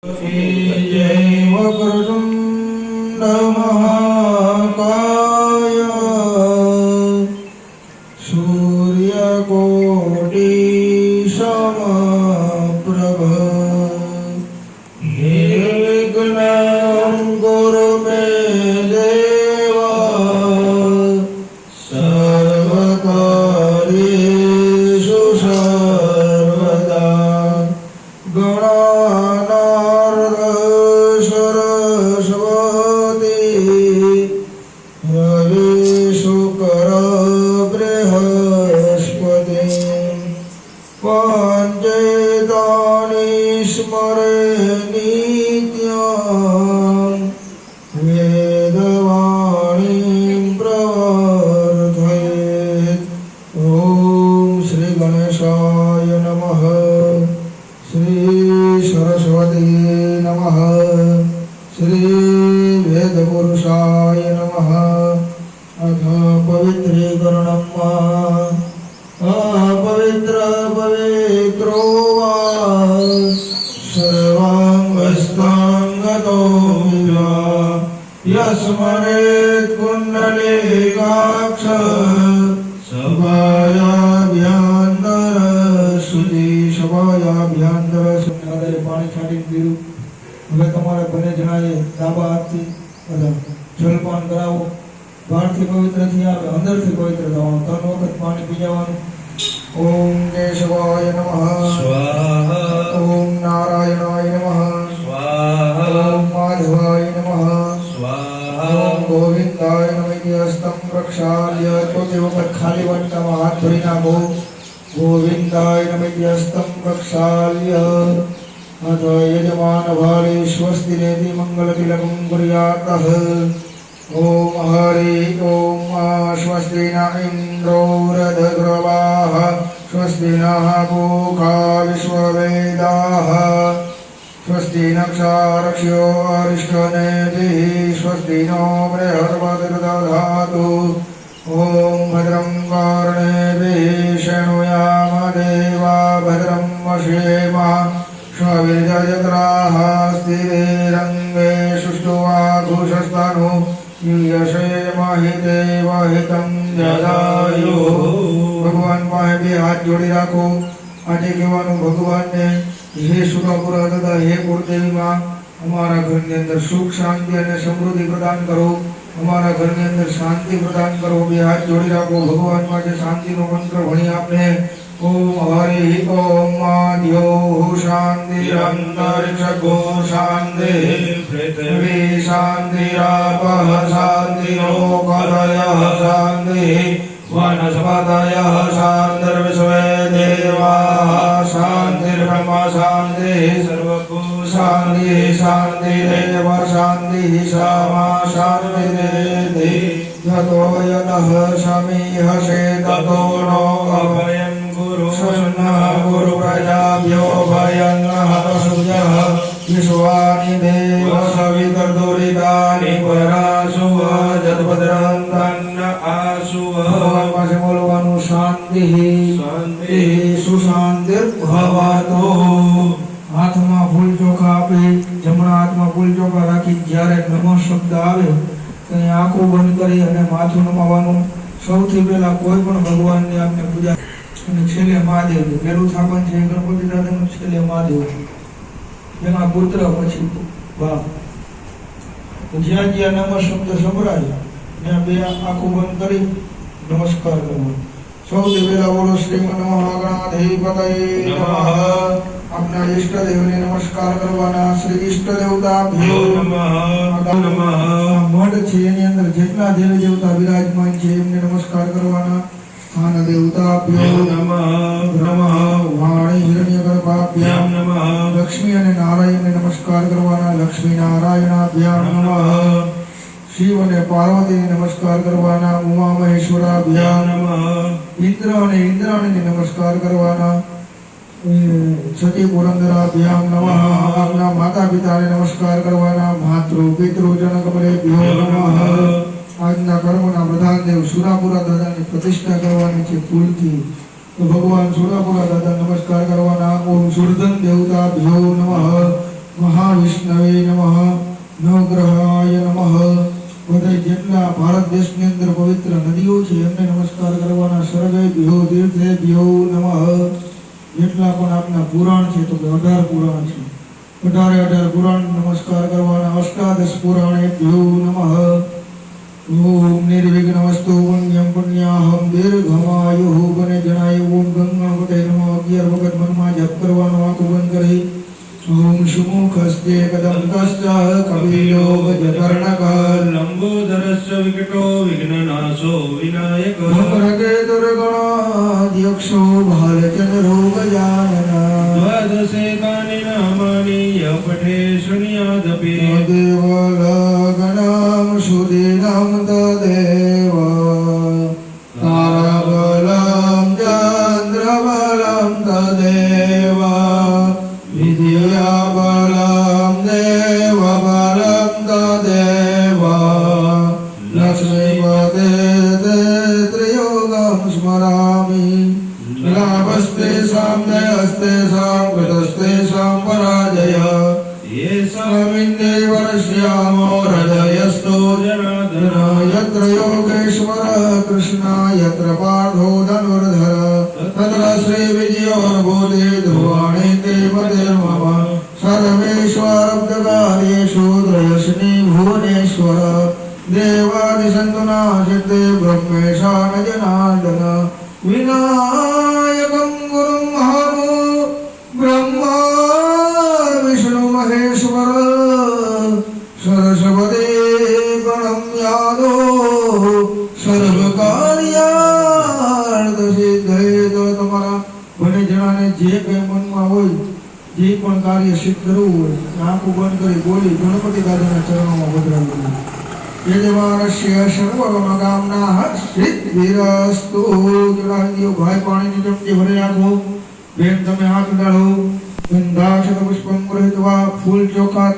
जय वक्रतुंड महाकाय सूर्यकोटि समप्रभ निर्विघ्नं कुरु मे देवा सर्वकार्येषु सर्वदा स्मरे नित्यं वेदवाणीं प्रवर्धयेत्। ॐ श्री गणेशाय नमः, श्री सरस्वती नमः, श्री वेदपुरुषाय नमः। अथ पवित्रीकरणं अपवित्र पवित्रो वा सर्वांगस्तांगतो विवा यस्मरेत् कुण्डलीकाक्ष सभायाभ्यंतर शुद्धि सभायाभ्यंतर शुद्धि पानी छाटी पीरू। હવે તમારે બંને જણાએ ડાબા હાથથી જલપાન કરાવો। બહારથી પવિત્ર થી આવે, અંદરથી પવિત્ર થવાનું। 3 વખત પાણી પી જવાનું। ओम केशवाय नमः स्वाहा, ओम नारायणाय नमः स्वाहा, ओम माधवाय नमः स्वाहा, ओम गोविंदाय नमः। हस्तं प्रक्षाल्य तो वक्त खाली वाटकाમાં હાથ ધરી નાખો। गोविंदाय नमः। हस्तं प्रक्षाल्य अथ यजमान भाले स्वस्ति नेति मंगलतिलकं कुर्यातः। ओम हरि ओम स्वस्ति न इंद्रो रथग्रवाः स्वस्ति नः पूषा विश्ववेदाः स्वस्ति नक्षारक्ष्यो अरिष्टनेमिः स्वस्ति नो बृहस्पतिर्दधातु। ओम भद्रं कर्णेभिः शृणुयाम देवा भद्रं पश्येम स्वविजयत्राः स्थिरैरङ्गे सुष्ठुवाघुषस्तनु यशेमहि देवहितं जदायुः। भगवान पाहे બે હાથ જોડી રાખો। આજે કહેવાનું ભગવાનને, હે સુખપુરા દાદા, હે કુળદેવી માં, અમારા ઘરની અંદર સુખ શાંતિ અને સમૃદ્ધિ પ્રદાન કરો। અમારા ઘરની અંદર શાંતિ પ્રદાન કરો। બે હાથ જોડી રાખો। ભગવાન માટે શાંતિનો મંત્ર ભણી આપને। ओम हरि ओम आद्यो शांतिरंतरिक्षगो शांति पृथ्वी शांतिरापः शांतिरोकदयः शांति वनस्पतयः शांतिर्विश्वे देवाः शांतिर्ब्रह्म शांतिः सर्वभूत शांतिः शांतिरेव शांतिः सामा शांतिरेधि यतो यतः समीहसे ततो नो अभयम् गुरु प्रजाभ्यो भयन्नः सुजः विश्वानि देव सवितर्दुरितानि परासुव जद्भद्रं तन्न आसुव। भगवान पासे बोलવાનું શાંતિ શાંતિ સુશાંતિર્ભવતો। હાથમાં ફૂલ ચોખા આપી, જમણા હાથમાં ફૂલ ચોખા રાખી જ્યારે નમઃ શબ્દ આવે ત્યારે આંખો બંધ કરી અને માથું નમાવાનું। સૌથી પહેલા કોઈ પણ ભગવાનની આપણે પૂજા અને છેલ્લે મહાદેવ। પહેલું સ્થાપન છે ગણપતિ દાદાનું, છેલ્લે મહાદેવ, જેના પુત્ર પછી બાપ। જ્યાં જ્યાં નમઃ શબ્દ સંભળાય ત્યાં બે આંખો બંધ કરી નમસ્કાર કરવો। સૌથી પહેલા બોલો શ્રીમન્ મહાગણાધિપતયે નમઃ। આપના ઈષ્ટ દેવને નમસ્કાર કરવાના। શ્રી ઈષ્ટ દેવતાભ્યો નમઃ। મઢ છે એની અંદર જેટલા દેવી દેવતા વિરાજમાન છે એમને નમસ્કાર કરવાના। स्थान देवताभ्यो नमः नमः। वाणी हिरण्यगर्भाभ्यां नमः। लक्ष्मी અને નારાયણને નમસ્કાર કરવાના। લક્ષ્મી નારાયણાભ્યામ નમઃ। શિવ અને પાર્વતીને નમસ્કાર કરવાના। ઉમા મહેશ્વરાભ્યામ નમઃ। ઇન્દ્ર અને ઇન્દ્રાણીને નમસ્કાર કરવાના। સતી પુરંદરાભ્યામ નમઃ। આપના માતા પિતાને નમસ્કાર કરવાના। માતૃ પિતૃ જનકમલેભ્યો નમઃ। આજના કર્મના પ્રધાન દેવ સુરાપુરા દાદાની પ્રતિષ્ઠા કરવાની છે ફૂલથી। तो भगवान सूरापुरा दादा नमस्कार करवाना। ओम सूर्धन देवताभ्यो नमः। મહાવિષ્ણવે નમઃ નવગ્રહાય નમઃ બધા જેટલા ભારત દેશની અંદર પવિત્ર નદીઓ છે એમને નમસ્કાર કરવાના. સર્વેભ્યો તીર્થેભ્યો નમઃ. જેટલા પણ આપના પુરાણ છે તો 18 પુરાણ છે, 18 પુરાણ નમસ્કાર કરવાના. અષ્ટાદશ પુરાણેભ્યો નમઃ. ઓમ નિર્વિઘ્નમસ્તુ પુણ્યમ પુણ્યાહમ દીર્ઘમાયુઃ. બને જણાય ઓમ ગંગણપતે નમઃ 11 વખત મનમાં જપ કરવાનો. આંખો બંધ કરી ઓમ સુમુખસ્તે કદંતશ્ચ કપિલો ગજકર્ણક લંબોદરસ્ય વિકટો વિઘ્નનાશો વિનાયક ધૂમ્રકેતુર્ગણાધ્યક્ષો ભાલચંદ્રો ગજાનન દ્વાદશેતાનિ નામાનિ ય પઠે શૃણ્યાદપી દેવલગણામ સુદીનામ તદેવ તારાબલમ ચંદ્રબલમ તદેવ વિદ્યાબલમ દેવબલમ તદેવ લક્ષ્મીપદે ત્રિયોગમ સ્મરામિ લાભસ્તેષાં દયસ્તેષાં કૃતસ્તેષાં પરાજય येषामिन्दे वर्ष्यामो हृदयस्थो जनार्दन यत्र योगेश्वर कृष्ण यत्र पार्थो धनुर्धर तत्र श्रीविजयोर्भूते ध्रुवाणि ते मतिर्मम सर्वेष्वरब्धकार्येषु त्रयस्नि भुवनेश्वर देवादिसन्तुनाशिते ब्रह्मेशा न जनार्दन विनायकं गुरुं महानो ब्रह्मा विष्णु महेश्वर सरस्वती प्रणम्यादो सर्वकार्यार्थ सिद्धे. तो તમારા બને જણાને જે કંઈ મનમાં હોય, જે પણ કાર્ય સિદ્ધ કરવું હોય, આંખો બંધ કરી બોલી ગણપતિ દાદાના ચરણોમાં પધરાવવું. યજમાનસ્ય સર્વકામનાઃ સિદ્ધિરસ્તુ. જણાવીઓ ભાઈ પાણીની ચમચી ભરી નાખો. બેન તમે હાથ ડાળો. ગંધાક્ષત પુષ્પમ ગૃહીત્વા ફૂલ ચોખા